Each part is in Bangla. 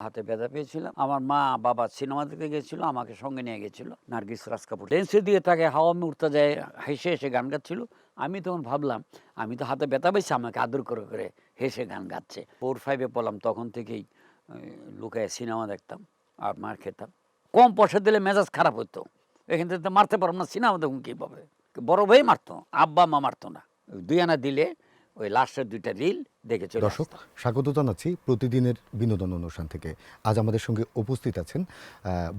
হাতে ব্যথা পেয়েছিলাম। আমার মা বাবা সিনেমা দেখতে গেছিল, আমাকে সঙ্গে নিয়ে গেছিল। নার্গিস রাজ কাপুর লেন্সের দিকে তাকে হাওয়া মে উড়তে যায় হেসে হেসে গান গাচ্ছিল। আমি তখন ভাবলাম আমি তো হাতে ব্যথা পেয়েছি, আমাকে আদর করে করে হেসে গান গাচ্ছে। 4-5 পড়লাম, তখন থেকেই লুকায় সিনেমা দেখতাম আর মার খেতাম। কম পয়সা দিলে মেজাজ খারাপ হতো, এখান থেকে তো মারতে পারবো না, সিনেমা দেখুন কীভাবে। বড় ভাই মারতো, আব্বা মা মারতো না। 2 আনা দিলে ওই লাস্টের 2টা রিল দেখে চলে দর্শক, আসতাম। স্বাগত জানাচ্ছি প্রতিদিনের বিনোদন অনুষ্ঠান থেকে। আজ আমাদের সঙ্গে উপস্থিত আছেন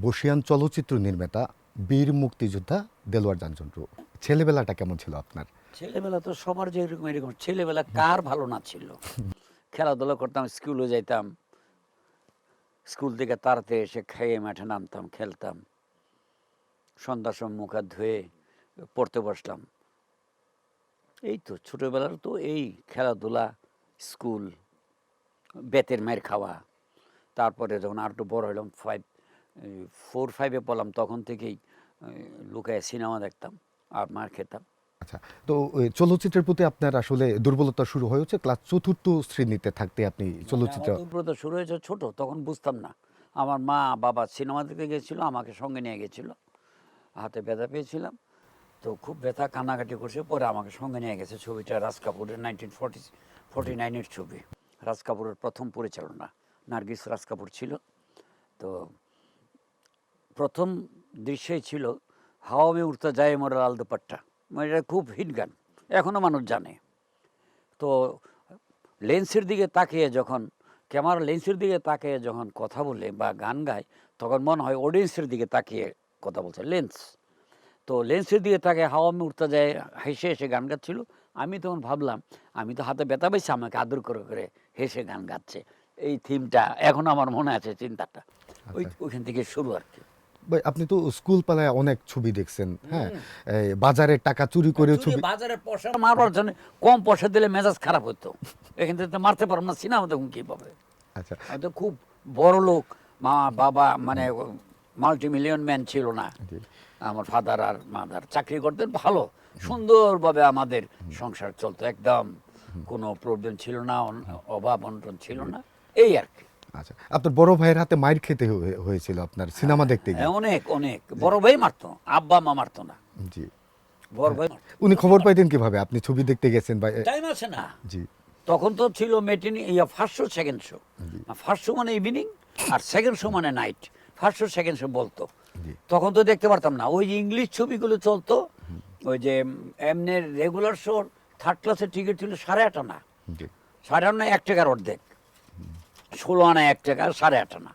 বর্ষিয়ান চলচ্চিত্র নির্মাতা বীর মুক্তিযোদ্ধা দেলোয়ার জাঞ্জন্টু। ছেলেবেলাটা কেমন ছিল আপনার? ছেলেবেলা তো সবার যে এরকম এরকম ছেলেবেলা কার ভালো না ছিল। খেলাধুলা করতাম, স্কুলে যাইতাম, স্কুল থেকে তাড়াতাড়ি এসে খেয়ে মাঠে নামতাম, খেলতাম। সন্ধ্যার সময় মুখ হাত ধুয়ে পড়তে বসলাম। এই তো ছোটোবেলার তো এই খেলাধুলা, স্কুল, বেতের মায়ের খাওয়া। তারপরে যখন আর একটু বড় হলাম, 4-5 পড়লাম, তখন থেকেই লুকায় সিনেমা দেখতাম আর মার খেতাম। আচ্ছা, তো ওই চলচ্চিত্রের প্রতি আপনার আসলে দুর্বলতা শুরু হয়েছে ক্লাস 4র্থ শ্রেণীতে থাকতে আপনি চলচ্চিত্র। আমার দুর্বলতা শুরু হয়েছে ছোট, তখন বুঝতাম না। আমার মা বাবা সিনেমা দেখতে গেছিল, আমাকে সঙ্গে নিয়ে গেছিল। হাতে ব্যথা পেয়েছিলাম, তো খুব ব্যথা, কান্নাকাটি করছে। পরে আমাকে সঙ্গে নিয়ে গেছে। ছবিটা রাজ কাপুরের 1949-এর ছবি। রাজ কাপুরের প্রথম পরিচালনা, নার্গিস রাজ কাপুর ছিল। তো প্রথম দৃশ্যই ছিল হাওয়া মে উড়তা যায় মোরা লাল দুপাট্টা। মানে এটা খুব হিট গান, এখনও মানুষ জানে। তো লেন্সের দিকে তাকিয়ে যখন, ক্যামেরা লেন্সের দিকে তাকিয়ে যখন কথা বলে বা গান গায়, তখন মনে হয় অডিয়েন্সের দিকে তাকিয়ে কথা বলছে লেন্স। তো লেন্সের দিকে তাকিয়ে হাওয়া মে উড়তে যায় হেসে হেসে গান গাচ্ছিল। আমি তখন ভাবলাম আমি তো হাতে ব্যথা পেয়েছি, আমাকে আদর করে করে হেসে গান গাচ্ছে। এই থিমটা এখনও আমার মনে আছে, চিন্তাটা ওইখান থেকে শুরু আর কি। ভাই, আপনি তো স্কুল পালায় অনেক ছবি দেখছেন, হ্যাঁ? এই বাজারের টাকা চুরি করে ছবি। বাজারে পয়সা মারবার জন্য কম পয়সা দিলে মেজাজ খারাপ হতো, এখান থেকে তো মারতে পারবো না, সিনেমা দেখুন কীভাবে। আচ্ছা, আমি তো খুব বড় লোক, মা বাবা মানে মাল্টি মিলিয়ন ম্যান ছিল না। জি। আমার ফাদার আর মাদার চাকরি করতেন, ভালো সুন্দরভাবে আমাদের সংসার চলতো, একদম কোনো প্রবলেম ছিল না, অভাব অনটন ছিল না, এই আর কি। আচ্ছা, আপনার বড় ভাইয়ের হাতে মাইর খেতে হয়েছিল আপনার সিনেমা দেখতে গিয়ে। অনেক অনেক বড় ভাই মারতো, আব্বা মা মারতো না, জি। বড় ভাই মারতো। উনি খবর পাইতেন কিভাবে আপনি ছবি দেখতে গেছেন বা? টাইম আছে না, জি। তখন তো ছিল matinee, first show second show. First show মানে ইভিনিং, আর সেকেন্ড শো মানে night. First show second show বলতো, জি। তখন তো দেখতে পারতাম না। ওই যে ইংলিশ ছবিগুলো চলতো, ওই যে এমনি রেগুলার শো থার্ড ক্লাসের টিকিট ছিল 8.5 আনা, জি। 8.5 আনা 1 টাকার অর্ধেক, 16 আনা 1 টাকা, 8.5 আনা।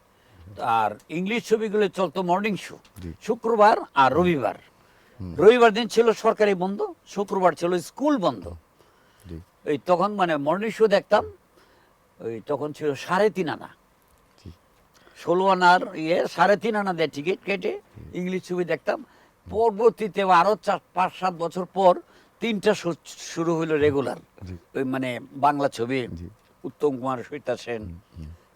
আর ইংলিশ ছবিগুলো চলতো মর্নিং শো, জি। শুক্রবার আর রবিবার। রবিবার দিন ছিল সরকারি বন্ধ, শুক্রবার ছিল স্কুল বন্ধ। জি। এই তখন মানে মর্নিং শো দেখতাম, ওই তখন ছিল 3.5 আনা, জি। 16 আনার 3.5 আনা দেয় টিকিট কেটে ইংলিশ ছবি দেখতাম। পরবর্তীতে আরো 5-7 বছর পর 3টা শো শুরু হলো রেগুলার, জি। ওই মানে বাংলা ছবি, জি। উত্তম কুমার, সৈতা সেন,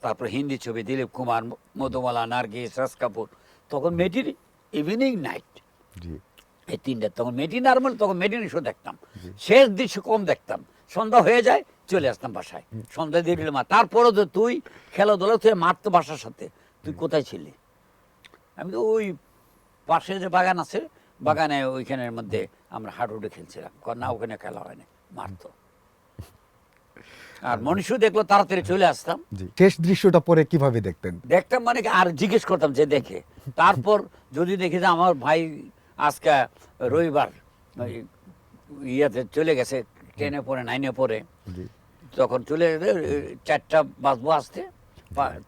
তারপর হিন্দি ছবি দিলীপ কুমার, মধুমালা, নার্গিস, রাজ কাপুর। তখন মেটিন, ইভিনিং, নাইট, জি। এই 3টা। তখন মেটিন নর্মাল, তখন মেটিন শো দেখতাম। শেষ দৃশ্য কম দেখতাম, সন্ধ্যা হয়ে যায় চলে আসতাম বাসায়, সন্ধ্যা দিয়ে দিলে মা। তারপরে তো তুই খেলাধুলা, তুই মারতো বাসার সাথে, তুই কোথায় ছিলি? আমি তো ওই পাশে যে বাগান আছে, বাগানে ওইখানের মধ্যে আমরা হাডুডে খেলছিলাম। না ওখানে খেলা হয় না, মারতো। আর মনীষও দেখলো, তাড়াতাড়ি চলে আসতাম। জি। শেষ দৃশ্যটা পরে কিভাবে দেখতেন? দেখতাম মানে কি, আর জিজ্ঞেস করতাম যে দেখে। তারপর যদি দেখি যে আমার ভাই আজকে রবিবার ওই ইয়াতে চলে গেছে, 10-এ পড়ে, 9-এ পড়ে, জি। তখন চলে গেলে 4টা বাজবো আসতে,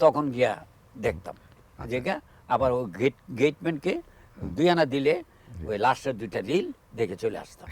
তখন গিয়া দেখতাম। দেখে আবার ওই গেটম্যানকে 2 আনা দিলে ওই লাস্টের 2টা রিল দেখে চলে আসতাম।